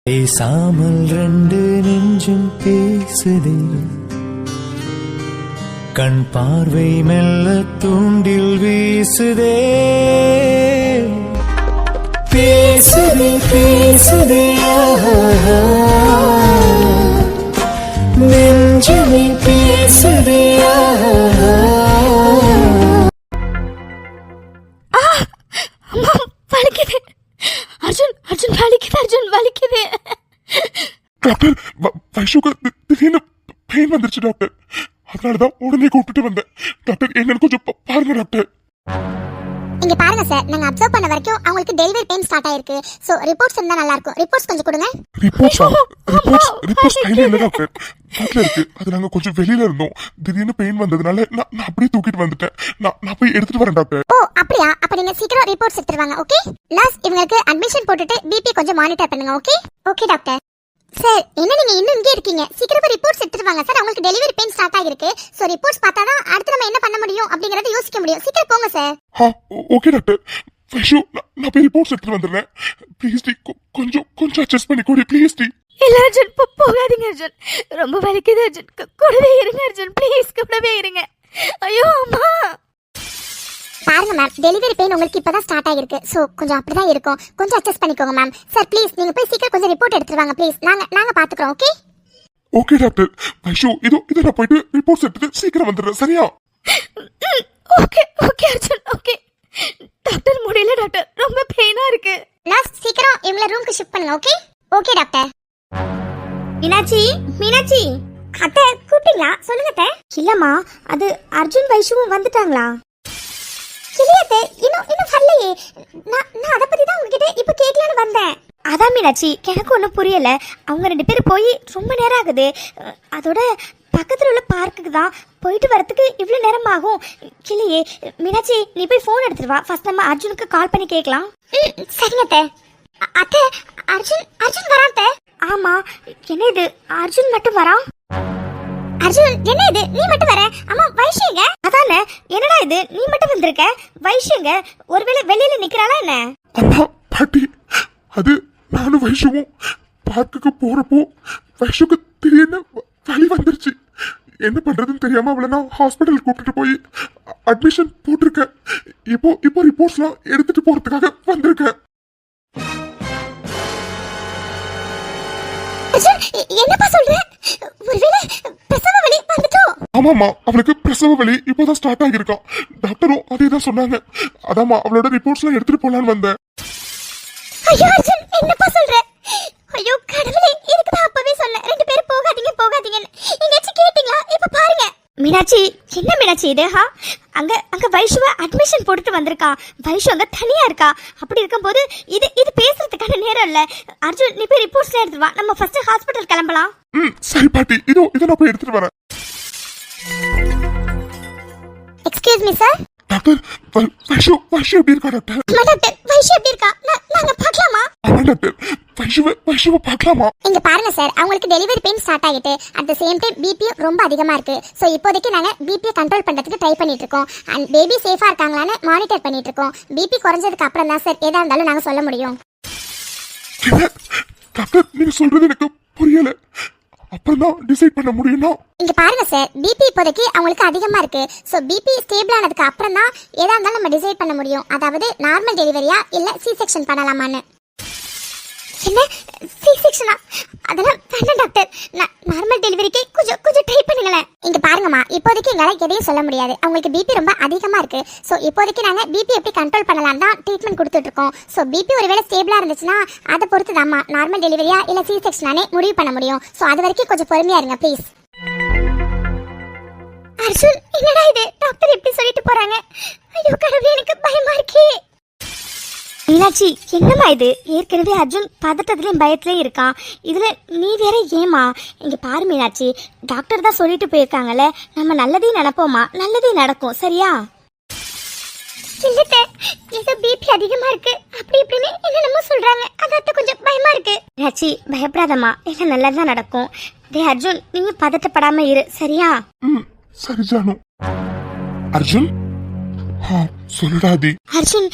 பேசாமல் ரெண்டு நெஞ்சும் பேசுதே, கண் பார்வை மெல்ல தூண்டில் வீசுதே. பேசுதே பேசுதே நெஞ்சுமே பேசுதே. வலிக்குது அர்ஜுன், அர்ஜுன் வலிக்குது, அர்ஜுன் வலிக்குது. டாக்டர், வைஷுக்கு திடீர்னு பெயின் வந்துருச்சு டாக்டர். அதனாலதான் உடனே கூப்பிட்டு வந்தேன். டாக்டர் என்னன்னு கொஞ்சம் பாருங்க டாக்டர். இங்க பாருங்க சார், நாங்க அப்சர்வ் பண்ண வரைக்கும் அவங்களுக்கு டெலிவரி பெயின் ஸ்டார்ட் ஆயிருக்கு. சோ ரிப்போர்ட்ஸ் இருந்தா நல்லா இருக்கும். ரிப்போர்ட்ஸ் கொஞ்சம் கொடுங்க. ரிப்போர்ட்ஸ் கையில இல்ல டாக்டர், வீட்ல இருக்கு. அது நாங்க கொஞ்சம் வெளியில இருந்தோம். திடீர்னு பெயின் வந்ததுனால நான் அப்படியே தூக்கிட்டு வந்துட்டேன். நான் போய் எடுத்துட்டு வரேன் டாக்டர். ஓ அப்படியா? அப்ப நீங்க சீக்கிரம் ரிப்போர்ட்ஸ் எடுத்துட்டு வாங்க. ஓகே நர்ஸ், இவங்களுக்கு அட்மிஷன் போட்டுட்டு பிபி கொஞ்சம் மானிட்டர் பண்ணுங்க. Okay okay doctor. சார் என்ன நீங்க இன்னும் இங்கே இருக்கீங்க? சீக்கிரமா ரிப்போர்ட்ஸ் எடுத்துட்டு வாங்க சார். அவங்களுக்கு டெலிவரி பெயின் ஸ்டார்ட் ஆகிருக்கு. சோ ரிப்போர்ட்ஸ் பார்த்தாதான் அடுத்து நம்ம என்ன பண்ண முடியும் அப்படிங்கறத யோசிக்க முடியும். சீக்கிரம் போங்க சார். Okay doctor. வைஷு, நான் போய் ரிப்போர்ட்ஸ் எடுத்துட்டு வந்துடுறேன். ப்ளீஸ் டி, கொஞ்சம் அட்ஜஸ்ட் பண்ணி கூடி ப்ளீஸ் டி. இல்ல அர்ஜுன், போகாதீங்க அர்ஜுன், ரொம்ப வலிக்குது அர்ஜுன். கூடவே இருங்க அர்ஜுன், ப்ளீஸ் கூடவே இருங்க. ஐயோ அம்மா. பாருங்க மேம், டெலிவரி பெயின் உங்களுக்கு இப்பதான் ஸ்டார்ட் ஆகிருக்கு. சோ கொஞ்சம் அப்படிதான் இருக்கும். கொஞ்சம் அட்ஜஸ்ட் பண்ணிக்கோங்க மேம். சார் ப்ளீஸ் நீங்க போய் சீக்கிரம் கொஞ்சம் ரிப்போர்ட் எடுத்துட்டு வாங்க ப்ளீஸ். நாங்க பாத்துக்கிறோம். Okay okay doctor. வைஷு, இதோ நான் போயிட்டு ரிப்போர்ட்ஸ் எடுத்துட்டு சீக்கிரம் வந்துடுறேன். சரியா? Okay okay Arjun, okay. Doctor முடியல டாக்டர், ரொம்ப பெயினா இருக்கு. நர்ஸ் சீக்கிரம் இவங்கள ரூமுக்கு ஷிஃப்ட் பண்ணுங்க. Okay okay doctor. மீனாட்சி அத்தை கூப்பிட்டீங்களா? சொல்லுங்க அத்தை. இல்லம்மா, அது அர்ஜுன் வைஷுவும் வந்துட்டாங்களா? இல்லையத்தை, இன்னும் வரலையே. நான் அதை பத்தி தான் உங்ககிட்ட இப்ப கேட்கலான்னு வந்தேன். அதான் மீனாட்சி, எனக்கு ஒன்றும் புரியல. அவங்க 2 பேரும் போய் ரொம்ப நேரம் ஆகுது. அதோட பக்கத்தில் உள்ள பார்க்குக்கு தான் போயிட்டு வரத்துக்கு இவ்வளோ நேரம் ஆகும். இல்லையே மீனாட்சி, நீ போய் ஃபோன் எடுத்துட்டு வா. ஃபர்ஸ்ட் நம்ம அர்ஜுனுக்கு கால் பண்ணி கேட்கலாம். சரிங்க அத்தை. அத்தை அர்ஜுன் வரான் அத்தை. ஆமா, என்ன இது அர்ஜுன் மட்டும் வரான்? அர்ஜுன் என்ன இது நீ மட்டும் வர? அம்மா வைஷேங்க. அதானே, என்னடா இது நீ மட்டும் வந்திருக்க? வைஷேங்க ஒருவேளை வெளியில நிக்கிறாளா என்ன? அம்மா பாட்டி, அது நானும் வைஷுவும் பார்க்குக்கு போறப்போ வைஷுக்கு திடீர்னு வலி வந்துருச்சு. என்ன பண்றதுன்னு தெரியாம அவளை நான் ஹாஸ்பிட்டல் கூப்பிட்டு போய் அட்மிஷன் போட்டிருக்கேன். இப்போ ரிப்போர்ட்ஸ்லாம் எடுத்துட்டு போறதுக்காக வந்திருக்கேன். என்னப்பா சொல்ற? ஒருவேளை பிரசவ வலி வந்துட்டோம்? ஆமாம்மா, அவளுக்கு பிரசவ வலி இப்போதான் ஸ்டார்ட் ஆகியிருக்கான். டாக்டரும் அதே தான் சொன்னாங்க. அதாம்மா அவளோட ரிப்போர்ட்ஸ்லாம் எடுத்துட்டு போலான்னு வந்தேன். ஐயோ அர்ஜுன், என்னப்பா சொல்ற? ஐயோ கடவுளே, இதுக்கு தான் அப்பவே சொன்னேன் 2 பேரும் போகாதீங்கன்னு. எங்கேயாச்சும் கேட்டீங்களா? இப்ப பாருங்க. மீனாட்சி, என்ன மீனாட்சி இது? அங்க வைஷுவ அட்மிஷன் போட்டுட்டு வந்திருக்கான். வைஷு அங்க தனியா இருக்கா. அப்படி இருக்கும்போது இது பேசுறதுக்கான நேரம் இல்ல. அர்ஜுன், நீ போய் ரிப்போர்ட்ஸ்ல எடுத்து வா. நம்ம ஃபர்ஸ்ட் ஹாஸ்பிடல் கிளம்பலாம். சரி பாட்டி, இதோ நான் போய் எடுத்துட்டு வரேன். Excuse me sir. Doctor, Vaishu எப்படி இருக்கா டாக்டர்? டாக்டர், வைஷு எப்படி இருக்கா? நாங்க பார்க்கலாமா? ஆமா டாக்டர், வைஷுவை பார்க்கலாமா? இங்க பாருங்க சார், அவங்களுக்கு டெலிவரி பெயின் ஸ்டார்ட் ஆகிட்டு at the same time BP ரொம்ப அதிகமா இருக்கு. சோ இப்போதைக்கு நாங்க பிபி கண்ட்ரோல் பண்றதுக்கு ட்ரை பண்ணிட்டு இருக்கோம். அண்ட் பேபி சேஃபா இருக்காங்களான்னு மானிட்டர் பண்ணிட்டு இருக்கோம். பிபி குறைஞ்சதுக்கு அப்புறம் தான் சார் எதா இருந்தாலும் நாங்க சொல்ல முடியும். டாக்டர், நீங்க சொல்றது எனக்கு புரியல. அப்புறம் தான் டிசைட் பண்ண முடியும்னா? இங்க பாருங்க சார், பிபி இப்போதைக்கு அவங்களுக்கு அதிகமா இருக்கு. சோ பிபி ஸ்டேபிள் ஆனதுக்கு அப்புறம் தான் எதா இருந்தாலும் நம்ம டிசைட் பண்ண முடியும். அதாவது நார்மல் டெலிவரியா இல்ல சி செக்ஷன் பண்ணலாமான்னு. என்ன சி செக்ஷனா? அதெல்லாம் வேண்டாம் டாக்டர். நார்மல் டெலிவரிக்கு கொஞ்சம் ட்ரை பண்ணுங்களேன். இங்க பாருங்கம்மா, இப்போதைக்கு எங்களால எதையும் சொல்ல முடியாது. அவங்களுக்கு பிபி ரொம்ப அதிகமா இருக்கு. சோ இப்போதைக்கு நாங்க பிபி எப்படி கண்ட்ரோல் பண்ணலாம் தான் ட்ரீட்மெண்ட் கொடுத்துட்டு இருக்கோம். சோ பிபி ஒருவேளை ஸ்டேபிளா இருந்துச்சுன்னா அதை பொறுத்து தாம்மா நார்மல் டெலிவரியா இல்ல சி செக்ஷனானே முடிவு பண்ண முடியும். சோ அது வரைக்கும் கொஞ்சம் பொறுமையா இருங்க ப்ளீஸ். அர்ஜுன், என்னடா இது? டாக்டர் எப்படி சொல்லிட்டு போறாங்க? ஐயோ கடவுளே, எனக்கு பயமா இருக்கே. மீனாட்சி, என்னம்மா இது? ஏற்கனவே அர்ஜுன் பதட்டத்திலையும் பயத்திலையும் இருக்கான். இதுல நீ வேற ஏமா? இங்க பாரு மீனாட்சி, டாக்டர் தான் சொல்லிட்டு போயிருக்காங்கல்ல, நம்ம நல்லதே நினைப்போமா, நல்லதே நடக்கும். சரியா? இல்லத்த, ஏதோ பிபி அதிகமா இருக்கு அப்படி இப்படின்னு என்னென்னமோ சொல்றாங்க. அதான் கொஞ்சம் பயமா இருக்கு. மீனாட்சி, பயப்படாதம்மா, எல்லாம் நல்லதா நடக்கும். டேய் அர்ஜுன், நீங்க பதட்டப்படாம இரு. சரியா? சரி ஜானு. அர்ஜுன் சொல்லுடா ஆதி. அர்ஜுன்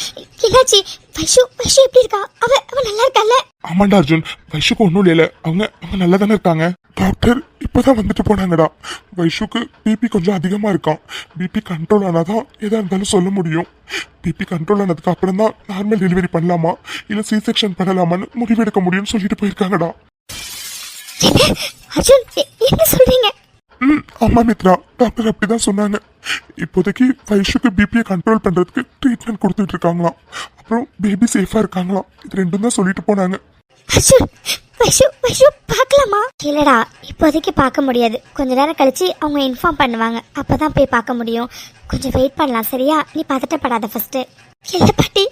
என்னாச்சு? வைஷு வைஷு எப்படி இருக்கா? அவ நல்லா இருக்கால? ஆமாண்டா அர்ஜுன், வைஷுக்கு ஒன்றும் இல்லைல, அவங்க நல்லா தானே இருக்காங்க. டாக்டர் இப்பதான் வந்துட்டு போனாங்கடா. வைஷுக்கு பிபி கொஞ்சம் அதிகமா இருக்கான். பிபி கண்ட்ரோல் ஆனாதான் எதா இருந்தாலும் சொல்ல முடியும். பிபி கண்ட்ரோல் ஆனதுக்கு அப்புறம் தான் நார்மல் டெலிவரி பண்ணலாமா இல்ல சி செக்ஷன் பண்ணலாமான்னு முடிவெடுக்க முடியும்னு சொல்லிட்டு போயிருக்காங்கடா. அர்ஜுன் என்ன சொல்றீங்க? ஆமா மித்ரா, டாக்டர் அப்படிதான் சொன்னாங்க. இப்போதைக்கு வைஷுக்கு பிபியை கண்ட்ரோல் பண்றதுக்கு ட்ரீட்மெண்ட் கொடுத்துட்டு இருக்காங்களாம். அப்புறம் பேபி சேஃபா இருக்காங்களாம். இது ரெண்டும் தான் சொல்லிட்டு போனாங்க. அர்ஜுன் வைஷு பார்க்கலாமா? இல்லடா, இப்போதைக்கு பார்க்க முடியாது. கொஞ்ச நேரம் கழிச்சு அவங்க இன்ஃபார்ம் பண்ணுவாங்க, அப்பதான் போய் பார்க்க முடியும். கொஞ்சம் வெயிட் பண்ணலாம், சரியா? நீ பதட்டப்படாத ஃபர்ஸ்ட். இல்ல பாட்டி,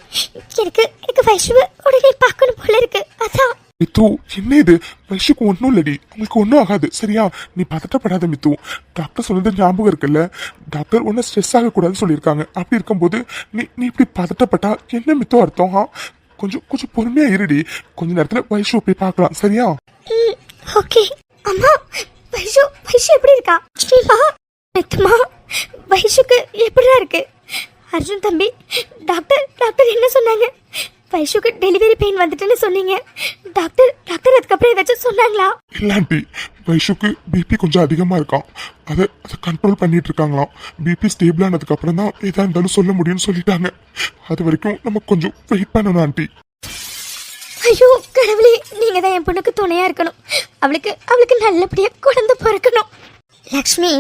எனக்கு வைஷுவை உடனே பார்க்கணும் போல இருக்கு, அதான். மித்து, என்ன இது? வைஷுக்கு ஒன்றும் இல்லடி, உங்களுக்கு ஒன்றும் ஆகாது, சரியா? நீ பதட்டப்படாத மித்து. டாக்டர் சொன்னது ஞாபகம் இருக்குல்ல, டாக்டர் ஒன்றும் ஸ்ட்ரெஸ் ஆகக்கூடாதுன்னு சொல்லியிருக்காங்க. அப்படி இருக்கும்போது நீ இப்படி பதட்டப்பட்டா என்ன மித்து அர்த்தம்? கொஞ்சம் பொறுமையா இருடி. கொஞ்ச நேரத்துல வைஷு போய் பார்க்கலாம், சரியா? ஓகே. அம்மா, வைஷு எப்படி இருக்கா? ஸ்ரீமா, நித்தமா, வைஷுக்கு எப்படிதான் இருக்கு? அர்ஜுன் தம்பி, டாக்டர் என்ன சொன்னாங்க? வைஷுக்கு டெலிவரி பெயின் வந்துட்டுன்னு சொன்னீங்க. டாக்டர் அதுக்கப்புறம் ஏதாச்சும் சொன்னாங்களா? இல்லாண்டி, வைஷுக்கு பிபி கொஞ்சம் அதிகமா இருக்கான். அதை கண்ட்ரோல் பண்ணிட்டு இருக்காங்களாம். பிபி ஸ்டேபிள் ஆனதுக்கு அப்புறம் தான் எதா இருந்தாலும் சொல்ல முடியும்னு சொல்லிட்டாங்க. அது வரைக்கும் நம்ம கொஞ்சம் வெயிட் பண்ணணும் ஆண்டி. ஐயோ கடவுளே, நீங்க தான் என் பொண்ணுக்கு துணையா இருக்கணும். அவளுக்கு நல்லபடியா குழந்தை பிறக்கணும். லக்ஷ்மி,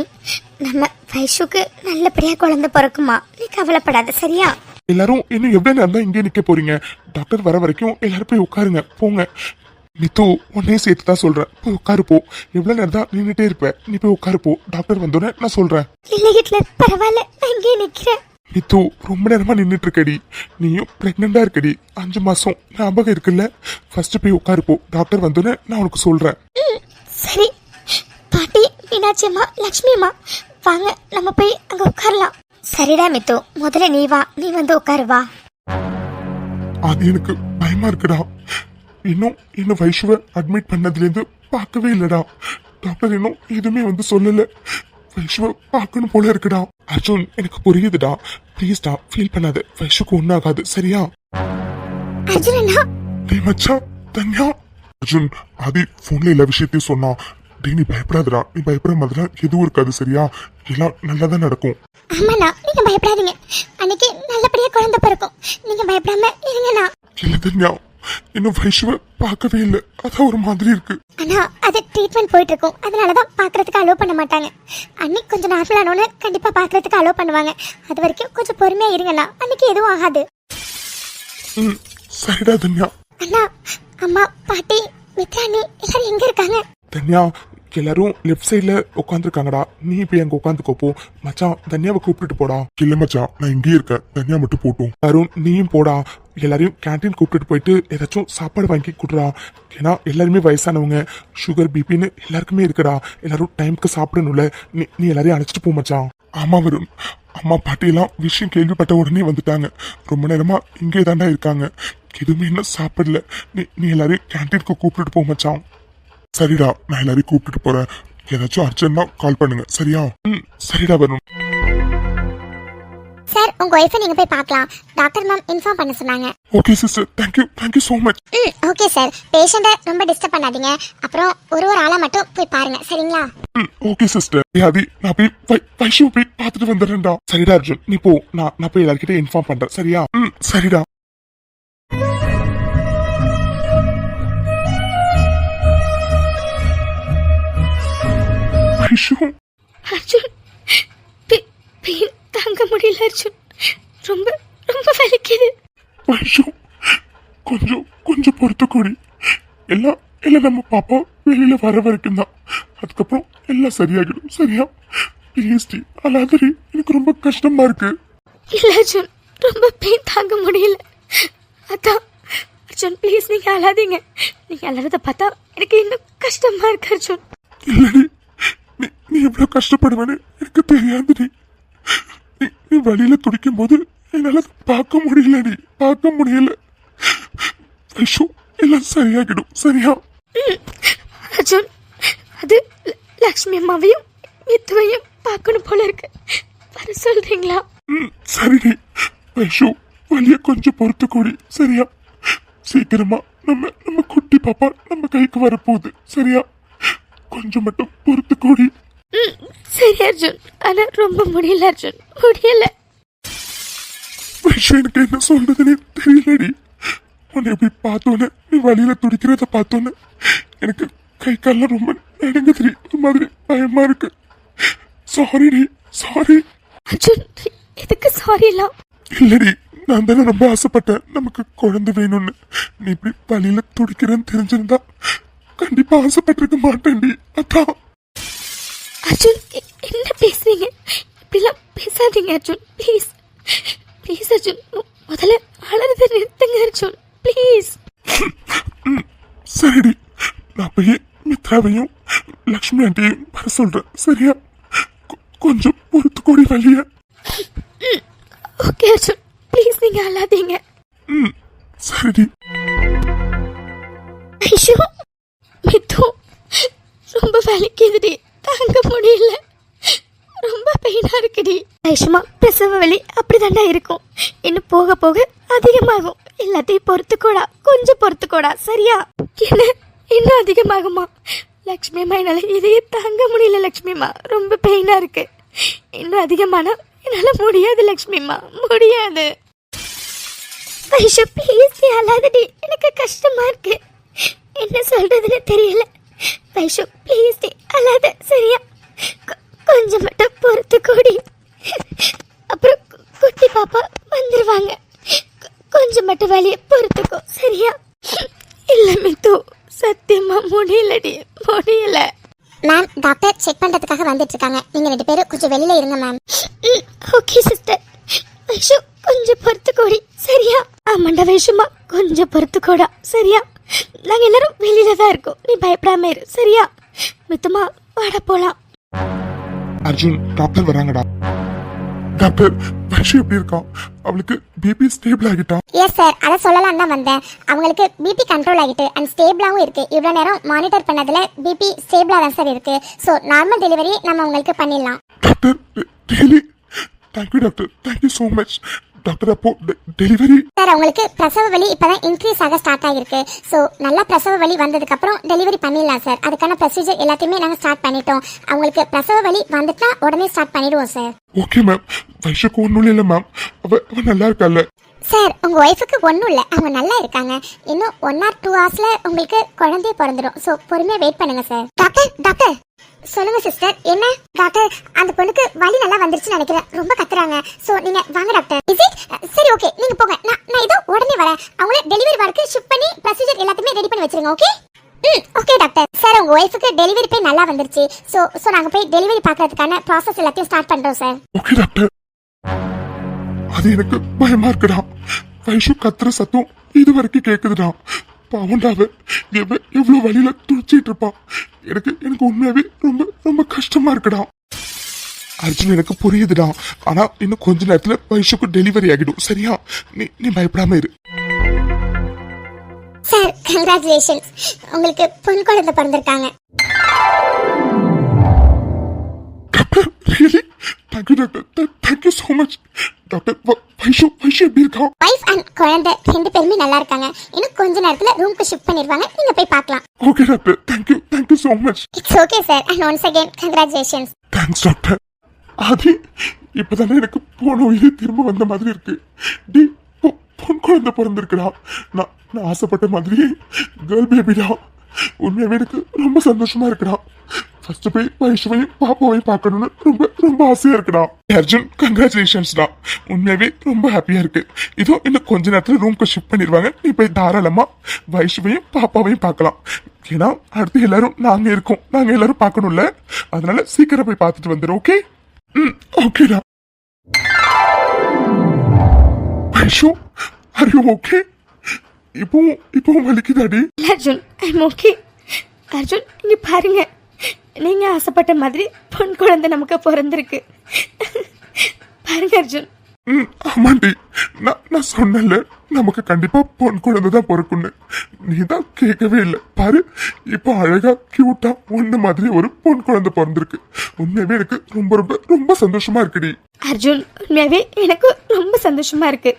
நம்ம வைஷுக்கு நல்லபடியா குழந்தை பிறக்குமா? நீ கவலைப்படாத, சரியா? எல்லாரும் இன்னும் எவ்வளவு நேரம் தான் இங்கே நிக்க போறீங்க? டாக்டர் வர வரைக்கும் எல்லாரும் போய் உட்காருங்க, போங்க. மித்து, உன்னையே சேர்த்து தான் சொல்றேன், போய் உட்காரு போ. எவ்வளவு நேரம் தான் நின்றுட்டே இருப்ப? நீ போய் உட்காரு போ. டாக்டர் வந்தோடனே நான் சொல்றேன். இல்ல ஹிட்லர், பரவாயில்ல, நான் இங்கே நிக்கிறேன். மித்து, ரொம்ப நேரமா நின்றுட்டு இருக்கடி. நீயும் பிரெக்னண்டா இருக்கடி, 5 மாசம். ஞாபகம் இருக்குல்ல? ஃபர்ஸ்ட் போய் உட்காரு போ. டாக்டர் வந்தோடனே நான் உனக்கு சொல்றேன். சரி பாட்டி, மீனாட்சி அம்மா, லக்ஷ்மி அம்மா, வாங்க நம்ம போய் அங்க உட்காரலாம். சரிடா மித்து, முதல்ல நீ வந்து உட்காரு, வா. அது எனக்கு பயமா இருக்குடா. இன்னும் வைஷுவை அட்மிட் பண்ணதுல இருந்து பார்க்கவே இல்லடா. டாக்டர் இன்னும் எதுவுமே வந்து சொல்லல. வைஷுவை பார்க்கணும் போல இருக்குடா. அர்ஜுன், எனக்கு புரியுதுடா. ப்ளீஸ்டா, ஃபீல் பண்ணாத. வைஷுக்கு ஒன்னும் ஆகாது, சரியா? அர்ஜுன் அண்ணா. டேய் மச்சான், தன்யா. அர்ஜுன், அது போன்ல எல்லா விஷயத்தையும் சொன்னா. டேய், நீ பயப்படாதடா. நீ பயப்படுற மாதிரி எதுவும் இருக்காது, சரியா? எல்லாம் நல்லதான் நடக்கும். ஆமாண்ணா, நீங்க பயப்படாதீங்க. அன்னைக்கு நல்லபடியா குழந்தை பிறக்கும். நீங்க பயப்படாம இருங்கண்ணா. இல்ல தன்யா, இன்னும் வைஷுவை பார்க்கவே இல்லை. அதான் ஒரு மாதிரி இருக்கு. அண்ணா, அது ட்ரீட்மெண்ட் போயிட்டு இருக்கும், அதனாலதான் பாக்குறதுக்கு அலோவ் பண்ண மாட்டாங்க. அன்னைக்கு கொஞ்சம் நார்மலானோன்னு கண்டிப்பா பாக்குறதுக்கு அலோவ் பண்ணுவாங்க. அது வரைக்கும் கொஞ்சம் பொறுமையா இருங்கண்ணா. அன்னைக்கு எதுவும் ஆகாது. சரிடா தன்யா. அண்ணா, அம்மா, பாட்டி, மித்ராணி எல்லாரும் எங்க இருக்காங்க? தன்யா, எல்லாரும் லெஃப்ட் சைட்ல உட்காந்துருக்காங்கடா. நீ இப்ப எங்க உட்காந்துக்கோ போ. மச்சான், தன்யாவை கூப்பிட்டு போடா. இல்ல மச்சான், நான் இங்கே இருக்கேன். தன்யா மட்டும் போட்டும். அருண், நீயும் போடா. எல்லாரையும் கேன்டீன் கூப்பிட்டு போயிட்டு ஏதாச்சும் சாப்பாடு வாங்கி கொடுறா. ஏன்னா எல்லாருமே வயசானவங்க, சுகர் பிபின்னு எல்லாருக்குமே இருக்குடா. எல்லாரும் டைமுக்கு சாப்பிடணும்ல. நீ எல்லாரையும் அழைச்சிட்டு போ மச்சான். ஆமா வருண், அம்மா பாட்டி எல்லாம் விஷயம் கேள்விப்பட்ட உடனே வந்துட்டாங்க. ரொம்ப நேரமா இங்கே தாண்டா இருக்காங்க. எதுவுமே இன்னும் சாப்பிடல. நீ எல்லாரையும் கேன்டீனுக்கு கூப்பிட்டு போ மச்சான். சரிடா, நான் எல்லாரையும் கூப்பிட்டு போறேன். ஏதாச்சும் அர்ஜென்ட்னா கால் பண்ணுங்க, சரியா? சரிடா வருண். சார், உங்க ஒய்ஃபை நீங்க போய் பார்க்கலாம். டாக்டர் மேம் இன்ஃபார்ம் பண்ண சொன்னாங்க. Okay sister, thank you so much. Okay sir, பேஷண்ட்டை ரொம்ப டிஸ்டர்ப் பண்ணாதீங்க. அப்புறம் ஒரு ஆளா மட்டும் போய் பாருங்க, சரிங்களா? Okay sister. அது நான் போய் வைஷு போய் பார்த்துட்டு வந்துடுறேன்டா. சரிடா அர்ஜுன், நீ போ. நான் போய் எல்லார்கிட்ட இன்ஃபார்ம் பண்றேன், சரியா? சரிடா. வைஷு, அர்ஜுன், பெயின் தாங்க முடியல அர்ஜுன். ரொம்ப வலிக்குது. வைஷு, கொஞ்சம் பொறுத்துக்கூடி. எல்லாம் நம்ம பாப்பா வெளியில வர வரைக்கும் தான். அதுக்கப்புறம் எல்லாம் சரியாகிடும், சரியா? ப்ளீஸ் டி, அல்லாதடி. எனக்கு ரொம்ப கஷ்டமா இருக்கு. இல்ல அர்ஜுன், ரொம்ப பெயின் தாங்க முடியல. அதான் அர்ஜுன், ப்ளீஸ் நீங்க அழாதீங்க. நீங்க அழறத பார்த்தா எனக்கு இன்னும் கஷ்டமா இருக்கு அர்ஜுன். இல்லடி, நீ இவ்வளவு கஷ்டப்படுவேன்னு எனக்கு தெரியாதுடி. நீ வழியில துடிக்கும் போது என்னால பார்க்க முடியல. வைஷு, எல்லாம் சரியாகிடும், சரியா? அர்ஜுன், அது லக்ஷ்மி அம்மாவையும் மித்துவையும் பார்க்கணும் போல இருக்கு. வர சொல்றீங்களா? சரிடி வைஷு, வலிய கொஞ்சம் பொறுத்து கூடி சரியா? சீக்கிரமா நம்ம நம்ம குட்டி பாப்பா நம்ம கைக்கு வரப்போகுது சரியா? கொஞ்சம் மட்டும் பொறுத்து கூடி. சரி அர்ஜுன், ஆனா ரொம்ப முடியல அர்ஜுன், முடியல. வைஷு, எனக்கு என்ன சொல்றதுன்னு தெரியலடி. உன்னை எப்படி பார்த்தோன்னு, நீ வழியில துடிக்கிறத பார்த்தோன்னு எனக்கு கை கால்லாம் ரொம்ப நடுங்குதுடி. ஒரு மாதிரி பயமா இருக்கு. சாரிடி, சாரி. அர்ஜுன், எதுக்கு சாரி எல்லாம்? இல்லடி, நான் தானே ரொம்ப ஆசைப்பட்டேன் நமக்கு குழந்தை வேணும்னு. நீ இப்படி வழியில துடிக்கிறேன்னு தெரிஞ்சிருந்தா கண்டிப்பா ஆசைப்பட்டிருக்க மாட்டேன்டி. அதான். அர்ஜுன், என்ன பேசுறீங்க? இப்படிலாம் பேசாதீங்க அர்ஜுன், ப்ளீஸ் ப்ளீஸ் அர்ஜுன், முதல்ல அழறத நிறுத்துங்க அர்ஜுன், ப்ளீஸ். சரிடி, நான் போய் மித்ராவையும் லக்ஷ்மி ஆண்டியையும் வர சொல்றேன் சரியா? கொஞ்சம் பொறுத்து கூடி வழிய. ஓகே அர்ஜுன், ப்ளீஸ் நீங்க அழாதீங்க. சரிடி. ஐஷோ, மித்து, ரொம்ப வலிக்குதுடி, தாங்க முடியல, ரொம்ப பெயினா இருக்குடி. ஐஷுமா, பிரசவ வலி அப்படிதாண்டா இருக்கும், இன்னும் போக போக அதிகமாகும். எல்லாத்தையும் பொறுத்துக்கோடா, கொஞ்சம் பொறுத்துக்கோடா சரியா? என்ன இன்னும் அதிகமாகுமா? லக்ஷ்மி அம்மா, என்னால இதையே தாங்க முடியல லக்ஷ்மி அம்மா, ரொம்ப பெயினா இருக்கு. இன்னும் அதிகமானா என்னால முடியாது லக்ஷ்மி அம்மா, முடியாது. ஐஷு ப்ளீஸ் அழாதடி, எனக்கு கஷ்டமா இருக்கு, என்ன சொல்றதுன்னு தெரியல. வைஷு ப்ளீஸ் அழாத சரியா? கொஞ்சம் மட்டும் பொறுத்து கூடி, அப்புறம் குட்டி பாப்பா வந்துருவாங்க. கொஞ்சம் மட்டும் வழிய பொறுத்துக்கோ சரியா? இல்ல மித்து, சத்தியமா முடியலடி, முடியல. மேம், டாக்டர் செக் பண்றதுக்காக வந்துட்டு இருக்காங்க. நீங்க 2 பேரும் கொஞ்சம் வெளியில இருங்க மேம். Okay sister. வைஷு கொஞ்சம் பொறுத்துக்கோடி சரியா? ஆமாண்டா வைஷுமா, கொஞ்சம் பொறுத்துக்கோடா சரியா? நாங்க எல்லாரும் வெளியில தான் இருக்கோம், நீ பயப்படாம இரு சரியா? மித்துமா, வாட போலாம். அர்ஜுன், டாக்டர் வராங்கடா. டாக்டர், வைஷு எப்படி இருக்கான்? அவளுக்கு பிபி ஸ்டேபிள் ஆகிட்டா? எஸ் சார், அதை சொல்லலாம் தான் வந்தேன். அவங்களுக்கு பிபி கண்ட்ரோல் ஆகிட்டு அண்ட் ஸ்டேபிளாகவும் இருக்கு. இவ்வளோ நேரம் மானிட்டர் பண்ணதுல பிபி ஸ்டேபிளாக தான் சார் இருக்கு. ஸோ நார்மல் டெலிவரி நம்ம உங்களுக்கு பண்ணிடலாம். Doctor, really thank you doctor, thank you so much doctor. அப்போ டெலிவரி? சார், அவங்களுக்கு பிரசவ வலி இப்பதான் இன்க்ரீஸ் ஆக ஸ்டார்ட் ஆகிருக்கு. ஸோ நல்லா பிரசவ வலி வந்ததுக்கு அப்புறம் டெலிவரி பண்ணிடலாம் சார். அதுக்கான ப்ரொசீஜர் எல்லாத்தையுமே நாங்கள் ஸ்டார்ட் பண்ணிட்டோம். அவங்களுக்கு பிரசவ வலி வந்துட்டா உடனே ஸ்டார்ட் பண்ணிடுவோம் சார். ஓகே மேம், வைஷுக்கு ஒன்றும் இல்லை மேம், அவ நல்லா இருக்கால? சார், உங்க ஒய்ஃபுக்கு ஒன்றும் இல்லை, அவங்க நல்லா இருக்காங்க. இன்னும் 1 or 2 hours உங்களுக்கு குழந்தைய பிறந்துடும். ஸோ பொறுமையாக வெயிட் பண்ணுங்க சார். டாக்டர், டாக்டர் சொல்லுங்க சிஸ்டர். என்ன டாக்டர்? அந்த பொண்ணுக்கு வலி நல்லா வந்துருச்சுன்னு நினைக்கிறேன், ரொம்ப கத்துறாங்க. ஸோ நீங்க வாங்க டாக்டர். Is it? சரி, ஓகே, நீங்க போங்க. நான் இதோ உடனே வரேன். அவங்கள டெலிவரி வார்டுக்கு ஷிஃப்ட் பண்ணி ப்ரொசீஜர் எல்லாத்தையுமே ரெடி பண்ணி வச்சிருங்க. ஓகே? Okay doctor. சார், உங்க ஒய்ஃபுக்கு டெலிவரி போய் நல்லா வந்துருச்சு. ஸோ நாங்கள் போய் டெலிவரி பார்க்கறதுக்கான ப்ராசஸ் எல்லாத்தையும் ஸ்டார்ட் பண்றோம் சார். Okay doctor. அது எனக்கு பயமா இருக்குடா. வைஷு கத்துற சத்தம் இது வரைக்கும் கேக்குதுடா. பாவண்டாவ எவ்வளவு வழியில துடிச்சிட்டு இருப்பான். எனக்கு உண்மையாவே ரொம்ப ரொம்ப கஷ்டமா இருக்குடா. அர்ஜுன், எனக்கு புரியுதுடா. ஆனா இன்னும் கொஞ்ச நேரத்துல வைஷுக்கு டெலிவரி ஆகிடும் சரியா? நீ பயப்படாம இரு. சார், கங்க்ராச்சுலேஷன்ஸ், உங்களுக்கு பொன் குழந்தை பிறந்திருக்காங்க. Doctor, really thank you doctor, thank you so much doctor. Vaishu எப்படி இருக்கா? வைஃப் அண்ட் குழந்தை 2 பேருமே நல்லா இருக்காங்க. இன்னும் கொஞ்ச நேரத்துல ரூம்க்கு ஷிஃப்ட் பண்ணிடுவாங்க, நீங்க போய் பார்க்கலாம். Okay doctor, thank you so much. It's okay sir, and once again congratulations. Thanks doctor. Aadhi, இப்பதானே எனக்கு போன உயிரை திரும்ப வந்த மாதிரி இருக்கு. டி, பொன் குழந்தை பிறந்திருக்குடா. நான் ஆசைப்பட்ட மாதிரியே கேர்ள் பேபிடா. உண்மையாவே எனக்கு ரொம்ப சந்தோஷமா இருக்குடா. ஃபர்ஸ்ட் போய் வைஷுவையும் பாப்பாவையும் பார்க்கணும்னு ரொம்ப ரொம்ப ஆசையா இருக்குடா. அர்ஜுன், கங்க்ராச்சுலேஷன்ஸ்டா. உண்மையாவே ரொம்ப ஹாப்பியா இருக்கு. இதோ இன்னும் கொஞ்ச நேரத்துல ரூம்க்கு ஷிஃப்ட் பண்ணிடுவாங்க. நீ போய் தாராளமா வைஷுவையும் பாப்பாவையும் பார்க்கலாம். ஏன்னா அடுத்து எல்லாரும் நாங்க இருக்கோம், நாங்க எல்லாரும் பார்க்கணும்ல, அதனால சீக்கிரம் போய் பார்த்துட்டு வந்துடும். ஓகே? ஓகேடா. Vaishu, are you okay? இப்பவும் வலிக்குதாடி? Arjun, I'm okay. அர்ஜுன், இங்க பாருங்க, நீங்க ஆசைப்பட்ட மாதிரி பொன் குழந்தை நமக்கு பிறந்திருக்கு. பாருங்க அர்ஜுன். ஆமாண்டி, நான் சொன்னல நமக்கு கண்டிப்பா பொன் குழந்தை தான் பிறக்கும்னு. நீ தான் கேட்கவே இல்லை. பாரு இப்போ அழகா கியூட்டா ஒண்ணு மாதிரி ஒரு பொன் குழந்தை பிறந்திருக்கு. உண்மையாவே எனக்கு ரொம்ப ரொம்ப ரொம்ப சந்தோஷமா இருக்குடி. அர்ஜுன், உண்மையாவே எனக்கு ரொம்ப சந்தோஷமா இருக்கு.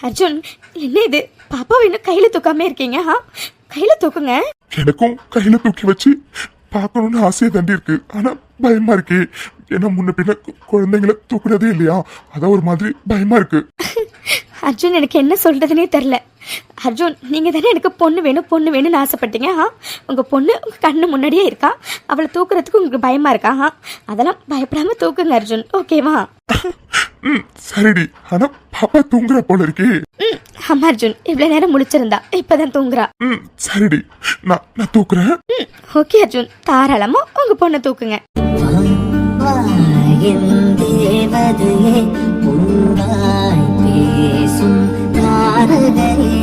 அர்ஜுன், என்ன இது, பாப்பாவை இன்னும் கையில தூக்காம இருக்கீங்க? கையில தூக்குங்க. எனக்கும் கையில தூக்கி வச்சு பார்க்கணும்னு ஆசையா தாண்டி இருக்கு. ஆனா பயமா இருக்கு. ஏன்னா முன்ன பின்ன குழந்தைங்களை தூக்குனதே இல்லையா, அதான் ஒரு மாதிரி பயமா இருக்கு. அர்ஜுன், எனக்கு என்ன சொல்றதுனே தெரில. அர்ஜுன், நீங்க தானே எனக்கு பொண்ணு வேணும்னு ஆசைப்பட்டீங்க. உங்க பொண்ணு உங்க கண்ணு முன்னாடியே இருக்கா. அவளை தூக்குறதுக்கு உங்களுக்கு பயமா இருக்கா? அதெல்லாம் பயப்படாம தூக்குங்க அர்ஜுன், ஓகேவா? சரிடி. ஆனா பாப்பா தூங்குற போல இருக்கே. ஆமா அர்ஜுன், இவ்வளவு நேரம் முழிச்சிருந்தா இப்பதான் தூங்குறா. சரிடி, நான் தூக்குறேன். ஓகே அர்ஜுன், தாராளமா உங்க பொண்ணை தூக்குங்க. தேவதையே உண்டாய் பேசும் தாரகையே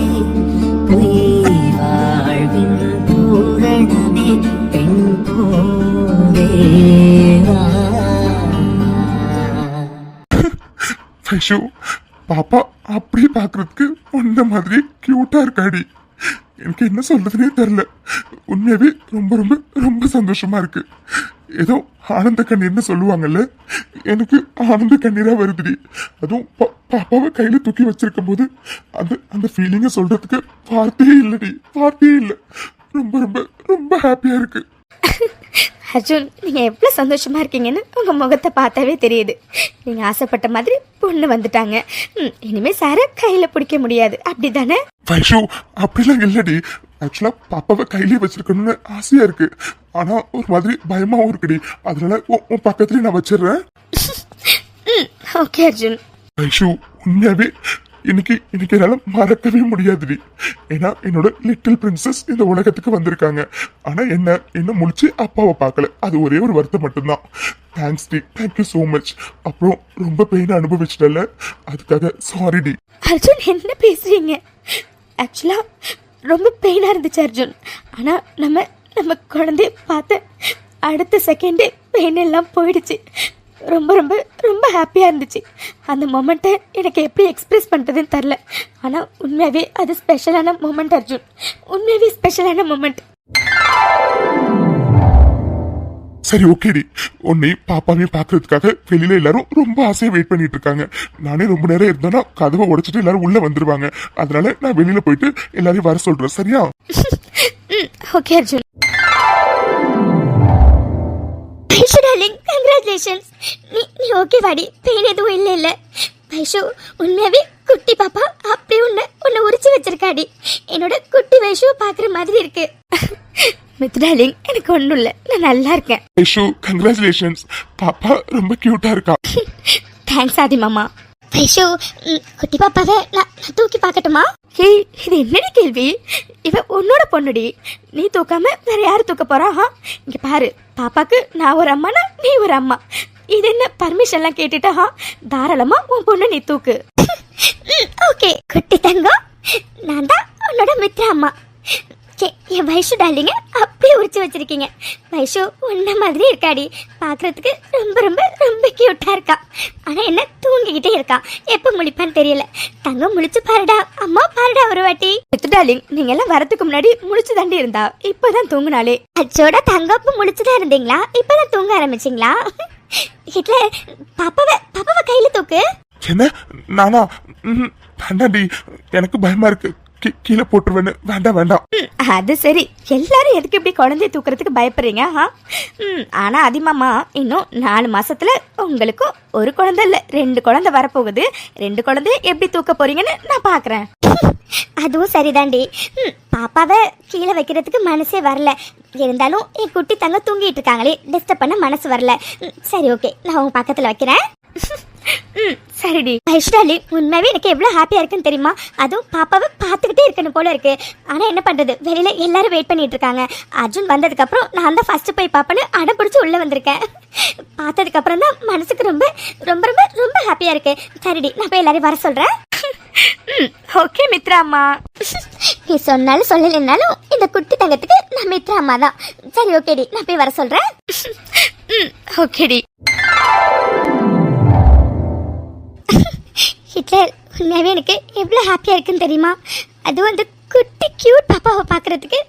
பொய் வாழ்வின் பூரணமே பெண் பூவேவா. ஐஷு, பாப்பா அப்படி பாக்குறதுக்கு உன்ன மாதிரி கியூட்டா இருக்காடி. எனக்கு என்ன சொல்றதுனே தெரியல. உண்மையாவே ரொம்ப ரொம்ப ரொம்ப சந்தோஷமா இருக்கு. ஏதோ ஆனந்த கண்ணீர்னு சொல்லுவாங்கல்ல, எனக்கு ஆனந்த கண்ணீரா வருதுடி. அதுவும் பாப்பாவை கையில தூக்கி வச்சிருக்கும் போது அந்த ஃபீலிங்க சொல்றதுக்கு வார்த்தையே இல்லடி, வார்த்தையே இல்லை. ரொம்ப ரொம்ப ரொம்ப ஹாப்பியா இருக்கு. அர்ஜுன், நீங்க எவ்வளவு சந்தோஷமா இருக்கீங்கன்னு உங்க முகத்தை பார்த்தாவே தெரியுது. நீங்க ஆசைப்பட்ட மாதிரி பொண்ணு வந்துட்டாங்க. இனிமே சார கையில பிடிக்க முடியாது, அப்படிதானே? வைஷு, அப்படிலாம் இல்லடி. ஆக்சுவலா பாப்பாவை கையிலேயே வச்சிருக்கணும்னு ஆசையா இருக்கு. ஆனா ஒரு மாதிரி பயமாவும் இருக்குடி. அதனால உன் பக்கத்துலயே நான் வச்சிடுறேன். ஓகே அர்ஜுன். வைஷு, உண்மையாவே இன்னைக்கு என்னால மறக்கவே முடியாதுடி. ஏன்னா என்னோட லிட்டில் பிரின்சஸ் இந்த உலகத்துக்கு வந்திருக்காங்க. ஆனா என்ன முடிச்சு அப்பாவை பார்க்கல. அது ஒரே ஒரு வருத்தம் மட்டும்தான். தேங்க்ஸ் டி, தேங்க்யூ சோ மச். அப்புறம் ரொம்ப பெயின் அனுபவிச்சிட்டல, அதுக்காக சாரி டி. அர்ஜுன், என்ன பேசுறீங்க? ஆக்சுவலா ரொம்ப பெயினா இருந்துச்சு அர்ஜுன். ஆனா நம்ம குழந்தைய பார்த்து அடுத்த செகண்டே பெயின் எல்லாம் போயிடுச்சு. ரொம்ப ரொம்ப ரொம்ப ஹாப்பியாக இருந்துச்சு. அந்த மொமெண்ட்டை எனக்கு எப்படி எக்ஸ்பிரஸ் பண்ணுறதுன்னு தெரில. ஆனால் உண்மையாகவே அது ஸ்பெஷலான மொமெண்ட் அர்ஜுன், உண்மையாகவே ஸ்பெஷலான மொமெண்ட். சரி, ஓகேடி. உன்னை பாப்பாவையும் பார்க்கறதுக்காக வெளியில எல்லாரும் ரொம்ப ஆசையா வெயிட் பண்ணிட்டு இருக்காங்க. நானே ரொம்ப நேரம் இருந்தேன்னா கதவை உடைச்சிட்டு எல்லாரும் உள்ள வந்துருவாங்க. அதனால நான் வெளியில போயிட்டு எல்லாரையும் வர சொல்றேன், சரியா? ஓகே அர்ஜுன். Darling, congratulations. நீ ஓகே வாடி, பெயின் எதுவும் இல்லை. வைஷு, உண்மையாவே குட்டி பாப்பா அப்படியே உன்னை உரிச்சு வச்சிருக்காடி. என்னோட குட்டி வைஷுவை பார்க்குற மாதிரி இருக்கு. மித் டார்லிங், எனக்கு ஒன்றும் இல்லை, நான் நல்லா இருக்கேன். வைஷு, கங்க்ராச்சுலேஷன்ஸ். பாப்பா ரொம்ப கியூட்டா இருக்கா. தேங்க்ஸ் ஆதி மாமா. வைஷு, குட்டி பாப்பாவை நான் தூக்கி பார்க்கட்டுமா? ஏய், இது என்னடி கேள்வி? இவ உன்னோட பொண்ணுடி, நீ தூக்காம வேற யாரு தூக்க போறா? இங்க பாரு, பாப்பாக்கு நான் ஒரு அம்மானா நீ ஒரு அம்மா. இது என்ன பர்மிஷன்லாம் கேட்டுட்டா? தாராளமா உன் பொண்ணு நீ தூக்கு. ஓகே குட்டி தங்கம், நான் தான் உன்னோட மித்ரா அம்மா. என் வைஷு டார்லிங்க அப்படியே உரிச்சு வச்சிருக்கீங்க. வைஷு உன்ன மாதிரி இருக்காடி, பார்க்கறதுக்கு ரொம்ப ரொம்ப ரொம்ப கியூட்டா இருக்கா. ஆனா என்ன தூங்கிக்கிட்டே இருக்கா, எப்ப முழிப்பான்னு தெரியல. தங்கம் முழிச்சு பாருடா, அம்மா பாருடா ஒரு வாட்டி. டார்லிங், நீங்க எல்லாம் வரதுக்கு முன்னாடி முழிச்சு தாண்டி இருந்தா, இப்பதான் தூங்குனாலே. அச்சோட தங்கப்பு முழிச்சுதான் இருந்தீங்களா, இப்பதான் தூங்க ஆரம்பிச்சிங்களா? ஹிட்லர், பாப்பாவை கையில தூக்கு. என்ன, நானா? வேண்டாண்டி, எனக்கு பயமா இருக்கு. கீழே போட்டுருவேன்னு. வேண்டாம். அது சரி, எல்லாரும் எதுக்கு இப்படி குழந்தைய தூக்குறதுக்கு பயப்படுறீங்க? ஆனா அதிமாமா, இன்னும் 4 மாசத்துல உங்களுக்கும் ஒரு குழந்தை இல்ல 2 குழந்தை வரப்போகுது. 2 குழந்தைய எப்படி தூக்க போறீங்கன்னு நான் பாக்குறேன். அதுவும் சரிதாண்டி. பாப்பாவை கீழே வைக்கிறதுக்கு மனசே வரல. இருந்தாலும் என் குட்டி தங்க தூங்கிட்டு இருக்காங்களே, டிஸ்டர்ப் பண்ண மனசு வரல. சரி, ஓகே, நான் உங்க பக்கத்துல வைக்கிறேன். சரிடி. ஐஸ்டாலி, உண்மையாவே எனக்கு எவ்வளவு ஹாப்பியா இருக்குன்னு தெரியுமா? அதுவும் பாப்பாவை பார்த்துக்கிட்டே இருக்கணும் போல இருக்கு. ஆனா என்ன பண்றது, வெளியில எல்லாரும் வெயிட் பண்ணிட்டு இருக்காங்க. அர்ஜுன் வந்ததுக்கு அப்புறம் நான் தான் ஃபர்ஸ்ட் போய் பாப்பேன்னு அடம் பிடிச்சு உள்ள வந்திருக்கேன். பார்த்ததுக்கு அப்புறம் தான் மனசுக்கு ரொம்ப ரொம்ப ரொம்ப ரொம்ப ஹாப்பியா இருக்கு. சரிடி, நான் போய் எல்லாரையும் வர சொல்றேன். ஓகே மித்ரா அம்மா. நீ சொன்னாலும் சொல்லலைன்னாலும் இந்த குட்டி தங்கத்துக்கு நான் மித்ரா அம்மா தான். சரி, ஓகேடி, நான் போய் வர சொல்றேன். ஓகேடி. ஹிட்லர், உண்மையாகவே எனக்கு எவ்வளோ ஹாப்பியாக இருக்குன்னு தெரியுமா? அதுவும் அந்த குட்டி க்யூட் பாப்பாவை பார்க்குறதுக்கு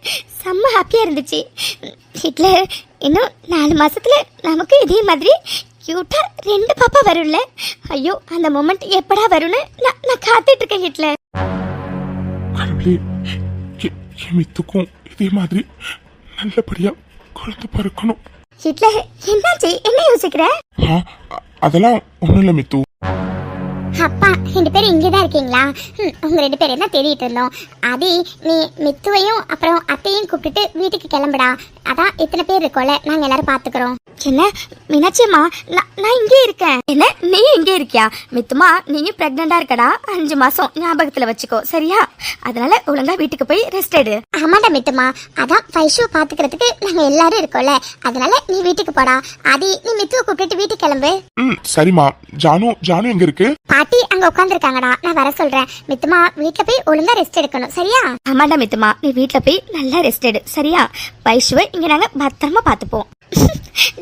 செம்ம ஹாப்பியாக இருந்துச்சு. வீட்டில் இன்னும் 4 மாசத்துல நமக்கு இதே மாதிரி க்யூட்டாக 2 பாப்பா வரும்ல. ஐயோ அந்த மொமெண்ட் எப்படா வரும்னு நான் காத்துட்டு இருக்கேன் வீட்டில். கடவுளே, என் மித்துக்கும் இதே மாதிரி நல்லபடியா குழந்தை பிறக்கணும். வீட்டில் என்னாச்சு, என்ன யோசிக்கிற? அதெல்லாம் ஒண்ணும் இல்லை மித்து. அப்பா 2 பேரும் இங்கே தான் இருக்கீங்களா? உங்க 2 பேரும் தான் தேடிட்டு இருந்தோம். ஆதி, நீ மித்துவையும் அப்புறம் அத்தையும் கூப்பிட்டுட்டு வீட்டுக்கு கிளம்புடா. அதான் இத்தனை பேர் இருக்கோம்ல, நாங்க எல்லாரும் பாத்துக்கிறோம். என்ன மீனாட்சியம்மா, நான் இங்கே இருக்கேன். என்ன நீ இங்கே இருக்கியா? மித்துமா, நீங்க பிரெக்னண்டா இருக்கடா, 5 மாசம் ஞாபகத்துல வச்சுக்கோ சரியா? அதனால ஒழுங்கா வீட்டுக்கு போய் ரெஸ்ட் எடு. ஆமாடா மித்துமா, அதான் வைஷுவை பாத்துக்கிறதுக்கு நாங்க எல்லாரும் இருக்கோம்ல, அதனால நீ வீட்டுக்கு போடா. ஆதி, நீ மித்துவை கூப்பிட்டு வீட்டுக்கு கிளம்பு. சரிம்மா. ஜானு எங்க இருக்கு? பாட்டி அங்க உட்காந்துருக்காங்கடா, நான் வர சொல்றேன். மித்துமா, வீட்டுல போய் ஒழுங்கா ரெஸ்ட் எடுக்கணும் சரியா? ஆமாடா மித்துமா, நீ வீட்டுல போய் நல்லா ரெஸ்ட் எடு சரியா? வைஷுவை இங்க நாங்க பத்திரமா பாத்துப்போம்.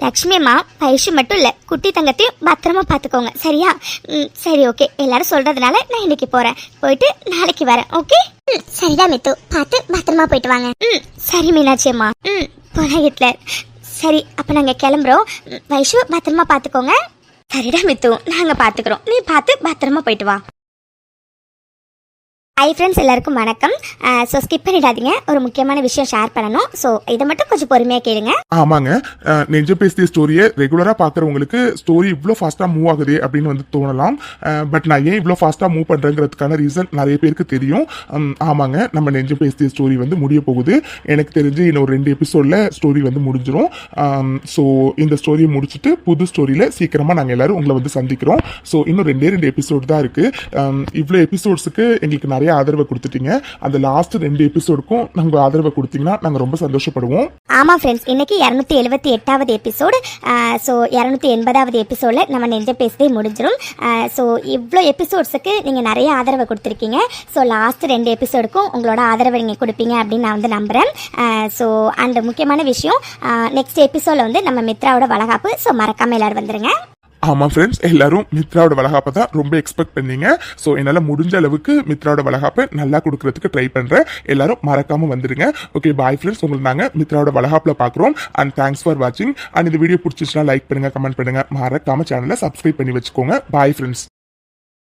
லக்ஷ்மி அம்மா, வைஷு மட்டும் இல்ல, குட்டி தங்கத்தையும் பத்திரமா பாத்துக்கோங்க சரியா? சரி ஓகே, எல்லாரும் சொல்றதுனால நான் இன்னைக்கு போறேன், போயிட்டு நாளைக்கு வரேன். ஓகே? சரிடா மித்து, பார்த்து பத்திரமா போயிட்டு வாங்க. சரி மீனாட்சி அம்மா. போலாம் ஹிட்லர். சரி அப்ப நாங்க கிளம்புறோம். வைஷு பத்திரமா பாத்துக்கோங்க. சரிடா மித்து, நாங்க பாத்துக்கிறோம், நீ பார்த்து பத்திரமா போயிட்டு வா. ஹை ஃப்ரெண்ட்ஸ், எல்லாருக்கும் வணக்கம். ஸோ ஸ்கிப் பண்ணிடாதீங்க, ஒரு முக்கியமான விஷயம் ஷேர் பண்ணணும். ஸோ இதை மட்டும் கொஞ்சம் பொறுமையாக கேளுங்க. ஆமாங்க, நெஞ்ச பேசிய ஸ்டோரியை ரெகுலராக பார்க்குறவங்களுக்கு ஸ்டோரி இவ்வளோ ஃபாஸ்ட்டாக மூவ் ஆகுது அப்படின்னு வந்து தோணலாம். பட் நான் ஏன் இவ்வளோ ஃபாஸ்ட்டாக மூவ் பண்ணுறேங்கிறதுக்கான ரீசன் நிறைய பேருக்கு தெரியும். ஆமாங்க, நம்ம நெஞ்ச பேசிய ஸ்டோரி வந்து முடிய போகுது. எனக்கு தெரிஞ்சு இன்னும் ஒரு 2 எபிசோடில் ஸ்டோரி வந்து முடிஞ்சிடும். ஸோ இந்த ஸ்டோரியை முடிச்சுட்டு புது ஸ்டோரியில் சீக்கிரமாக நாங்கள் எல்லாரும் உங்களை வந்து சந்திக்கிறோம். ஸோ இன்னும் 2 எபிசோடு தான் இருக்குது. இவ்வளோ எபிசோட்ஸுக்கு எங்களுக்கு நிறைய ஆதரவை கொடுத்துட்டீங்க. அந்த லாஸ்ட் 2 எபிசோடுக்கும் நாங்க ஆதரவை கொடுத்தீங்கன்னா நாங்க ரொம்ப சந்தோஷப்படுவோம். ஆமா ஃப்ரெண்ட்ஸ், இன்னைக்கு 278வது எபிசோடு. ஸோ 280வது எபிசோட்ல நம்ம நெஞ்ச பேசவே முடிஞ்சிடும். ஸோ இவ்வளோ எபிசோட்ஸுக்கு நீங்க நிறைய ஆதரவை கொடுத்துருக்கீங்க. ஸோ லாஸ்ட் 2 எபிசோடுக்கும் உங்களோட ஆதரவை நீங்க கொடுப்பீங்க அப்படின்னு நான் வந்து நம்புறேன். ஸோ அந்த முக்கியமான விஷயம், நெக்ஸ்ட் எபிசோட்ல வந்து நம்ம மித்ராவோட வளகாப்பு. ஸோ மறக்காம எல்லாரும் வந்துருங்க. ஆமா ஃப்ரெண்ட்ஸ், எல்லாரும் மித்ராவோட வளகாப்பை தான் ரொம்ப எக்ஸ்பெக்ட் பண்ணீங்க. ஸோ என்னால் முடிஞ்ச அளவுக்கு மித்ராவோட வளகாப்பை நல்லா கொடுக்கறதுக்கு ட்ரை பண்றேன். எல்லாரும் மறக்காம வந்துருங்க. Okay, bye friends. உங்களுக்கு நாங்கள் மித்ராவோட வளகாப்பில் பார்க்குறோம். அண்ட் தேங்க்ஸ் ஃபார் வாட்சிங். அண்ட் இந்த வீடியோ பிடிச்சிச்சுன்னா லைக் பண்ணுங்க, கமெண்ட் பண்ணுங்க, மறக்காம சேனலை சப்ஸ்கிரைப் பண்ணி வச்சுக்கோங்க. Bye friends.